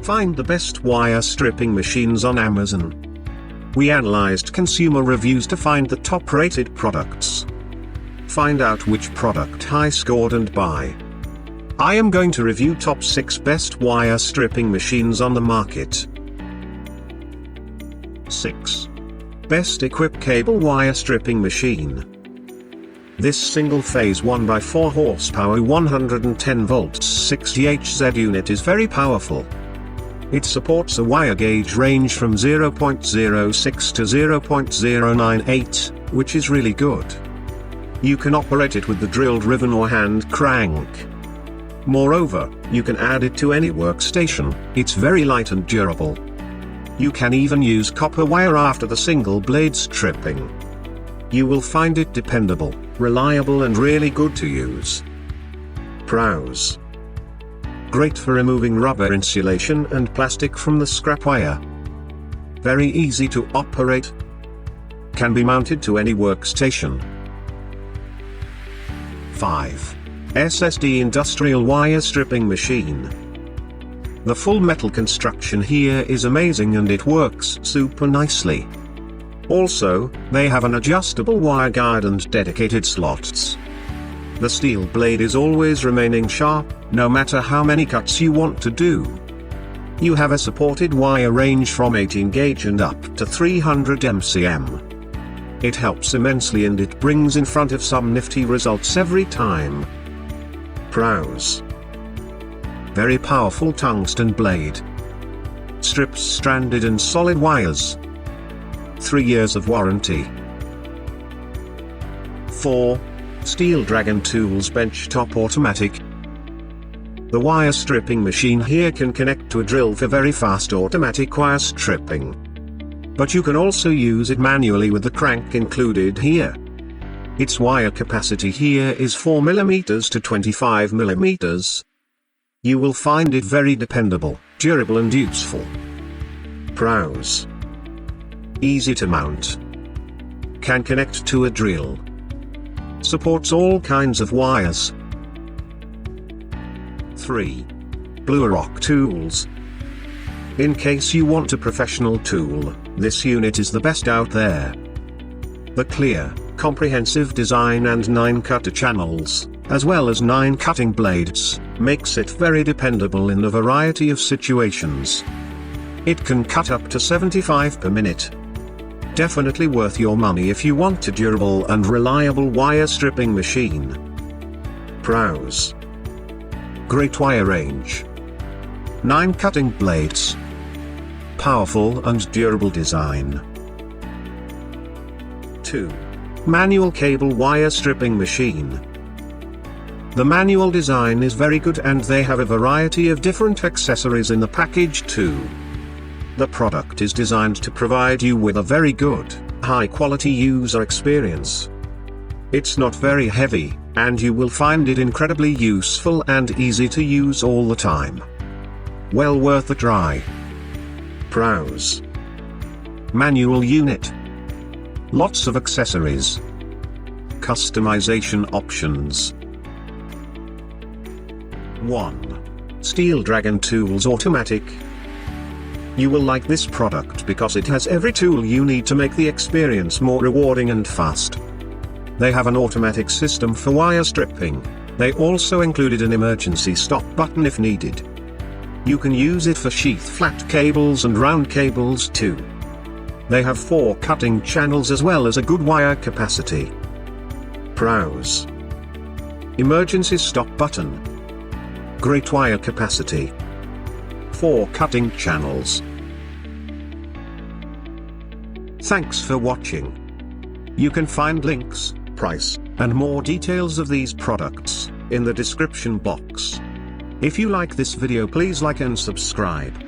find the best wire stripping machines on Amazon. We analyzed consumer reviews to find the top-rated products. Find out which product high scored and buy. I am going to review top 6 best wire stripping machines on the market. 6. BestEquip Cable Wire Stripping Machine. This single-phase 1x4 horsepower 110 volts 60Hz unit is very powerful. It supports a wire gauge range from 0.06 to 0.098, which is really good. You can operate it with the drilled ribbon or hand crank. Moreover, you can add it to any workstation. It's very light and durable. You can even use copper wire after the single blade stripping. You will find it dependable, reliable and really good to use. Pros: great for removing rubber insulation and plastic from the scrap wire. Very easy to operate. Can be mounted to any workstation. 5. SSD Industrial Wire Stripping Machine. The full metal construction here is amazing and it works super nicely. Also, they have an adjustable wire guide and dedicated slots. The steel blade is always remaining sharp, no matter how many cuts you want to do. You have a supported wire range from 18 gauge and up to 300 mcm. It helps immensely and it brings in front of some nifty results every time. Pros: very powerful tungsten blade. Strips stranded and solid wires. 3 years of warranty. 4. Steel Dragon Tools Benchtop Automatic. The wire stripping machine here can connect to a drill for very fast automatic wire stripping. But you can also use it manually with the crank included here. Its wire capacity here is 4 mm to 25 mm. You will find it very dependable, durable and useful. Pros: easy to mount. Can connect to a drill. Supports all kinds of wires. 3. BLUEROCK Tools. In case you want a professional tool, this unit is the best out there. The clear, comprehensive design and 9 cutter channels, as well as 9 cutting blades, makes it very dependable in a variety of situations. It can cut up to 75 per minute. Definitely worth your money if you want a durable and reliable wire stripping machine. Pros: great wire range. 9 cutting blades. Powerful and durable design. 2. Manual Cable Wire Stripping Machine. The manual design is very good and they have a variety of different accessories in the package too. The product is designed to provide you with a very good, high-quality user experience. It's not very heavy, and you will find it incredibly useful and easy to use all the time. Well worth a try. Pros: manual unit. Lots of accessories. Customization options. 1. Steel Dragon Tools Automatic. You will like this product because it has every tool you need to make the experience more rewarding and fast. They have an automatic system for wire stripping. They also included an emergency stop button if needed. You can use it for sheath flat cables and round cables too. They have 4 cutting channels as well as a good wire capacity. Pros: emergency stop button. Great wire capacity. 4 cutting channels. Thanks for watching. You can find links, price, and more details of these products in the description box. If you like this video, please like and subscribe.